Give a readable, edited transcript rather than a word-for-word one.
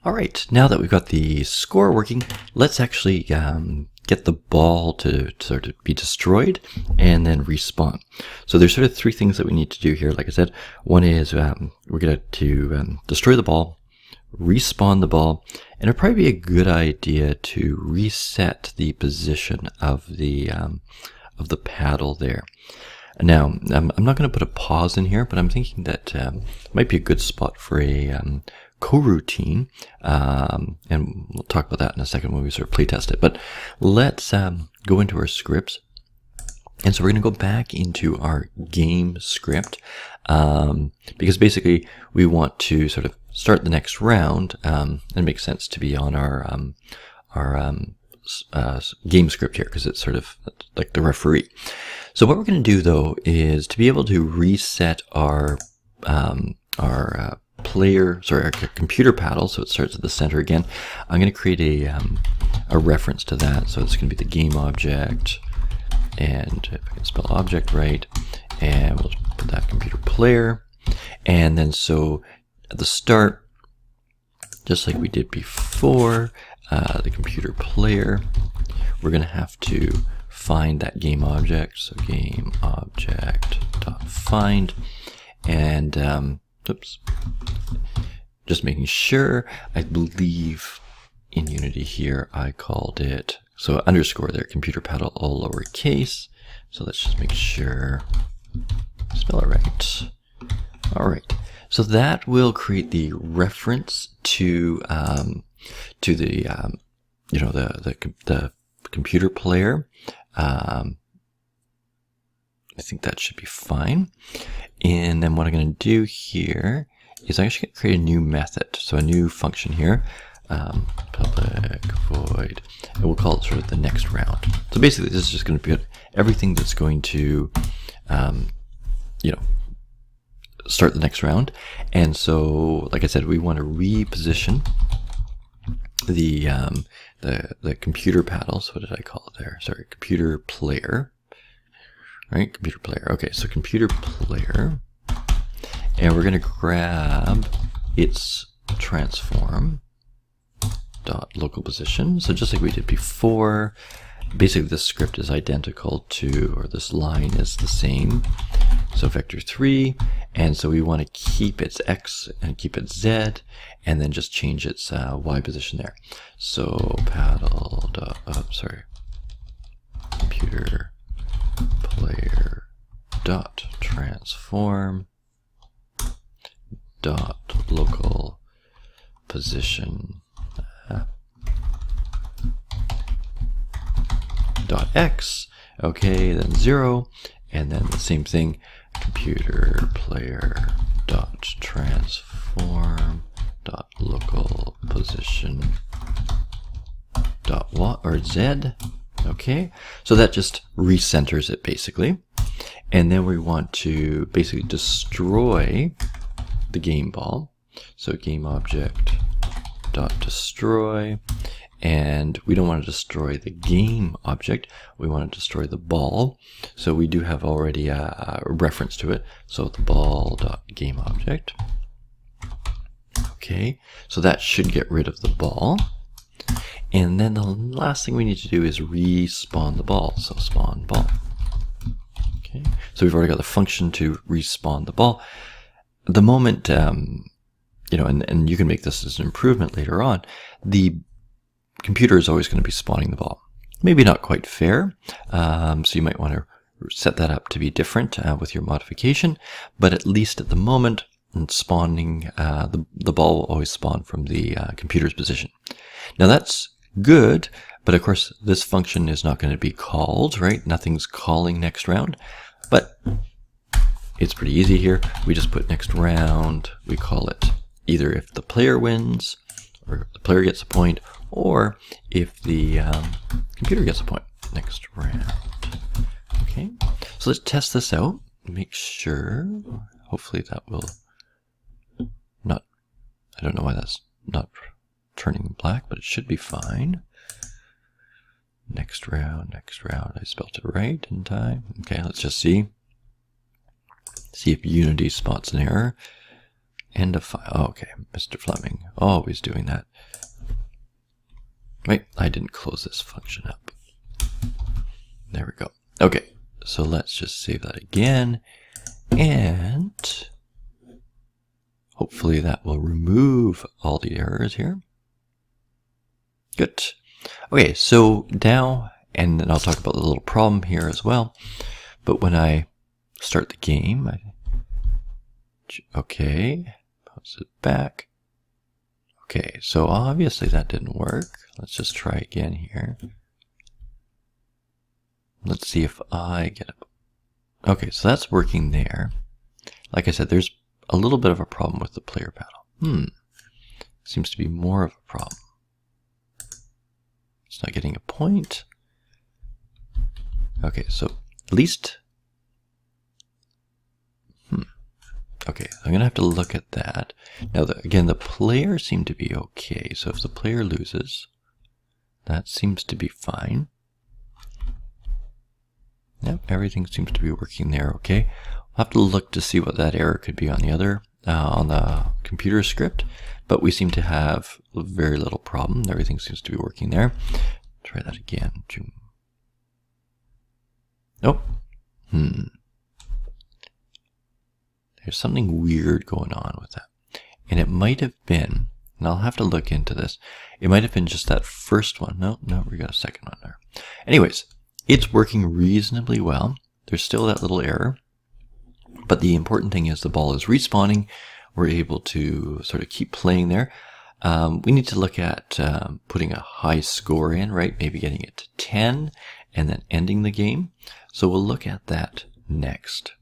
All right, now that we've got the score working, let's actually get the ball to sort of be destroyed and then respawn. So there's sort of three things that we need to do here. Like I said, one is we're going to destroy the ball, respawn the ball, and it'd probably be a good idea to reset the position of the paddle there. Now, I'm not going to put a pause in here, but I'm thinking that it might be a good spot for a coroutine, and we'll talk about that in a second when we sort of playtest it. But let's go into our scripts. And so we're going to go back into our game script, because basically we want to sort of start the next round, and it makes sense to be on our game script here, because it's sort of like the referee. So what we're going to do though is to be able to reset our computer paddle, so it starts at the center again. I'm going to create a reference to that. So it's going to be the game object, and if I can spell object right, and we'll put that computer player. And then so at the start, just like we did before, the computer player, we're going to have to find that game object. So game object dot find, and oops, just making sure. I believe in Unity here I called it, so underscore there, computer paddle all lowercase. So let's just make sure spell it right. All right, so that will create the reference to the the computer player. I think that should be fine. And then what I'm going to do here is I'm actually going to create a new method, so a new function here, public void, and we'll call it sort of the next round. So basically this is just going to be everything that's going to start the next round. And so like I said, we want to reposition the computer paddle. So what did I call it there? Sorry, computer player. Right, computer player. Okay, so computer player, and we're going to grab its transform dot local position. So just like we did before, basically this script is identical to, or this line is the same. So vector 3, and so we want to keep its x and keep its z, and then just change its y position there. So paddle dot, computer player dot transform dot local position dot x. Okay, then 0, and then the same thing, computer player dot transform dot local position dot y or z. Okay, so that just recenters it basically. And then we want to basically destroy the game ball. So game object dot destroy, and we don't want to destroy the game object, we want to destroy the ball. So we do have already a reference to it. So the ball dot game object. Okay, so that should get rid of the ball. And then the last thing we need to do is respawn the ball. So spawn ball. Okay, so we've already got the function to respawn the ball. The moment, and you can make this as an improvement later on, the computer is always going to be spawning the ball. Maybe not quite fair, so you might want to set that up to be different with your modification, but at least at the moment, spawning, the ball will always spawn from the computer's position. Now that's good, but of course this function is not going to be called, right? Nothing's calling next round, but it's pretty easy here. We just put next round, we call it either if the player wins, or the player gets a point, or if the computer gets a point. Next round. Okay, so let's test this out, make sure, hopefully that will not, I don't know why that's not turning black, but it should be fine. Next round, I spelled it right in time. Okay, let's just see if Unity spots an error. End of file. Oh, okay, Mr. Fleming, always doing that. Wait, I didn't close this function up. There we go. Okay, so let's just save that again, and hopefully that will remove all the errors here. Good. Okay, so now, and then I'll talk about the little problem here as well, but when I start the game, okay, pause it back. Okay, so obviously that didn't work. Let's just try again here. Let's see if I get up. Okay, so that's working there. Like I said, there's a little bit of a problem with the player paddle. Seems to be more of a problem. It's not getting a point. Okay, so at least... Okay, I'm going to have to look at that. Now, again, the player seemed to be okay. So if the player loses, that seems to be fine. Yep, everything seems to be working there okay. I'll have to look to see what that error could be on the other, on the computer script. But we seem to have very little problem. Everything seems to be working there. Try that again. Nope. There's something weird going on with that. And it might have been, and I'll have to look into this, it might have been just that first one. No, we got a second one there. Anyways, it's working reasonably well. There's still that little error. But the important thing is the ball is respawning. We're able to sort of keep playing there. We need to look at putting a high score in, right? Maybe getting it to 10 and then ending the game. So we'll look at that next.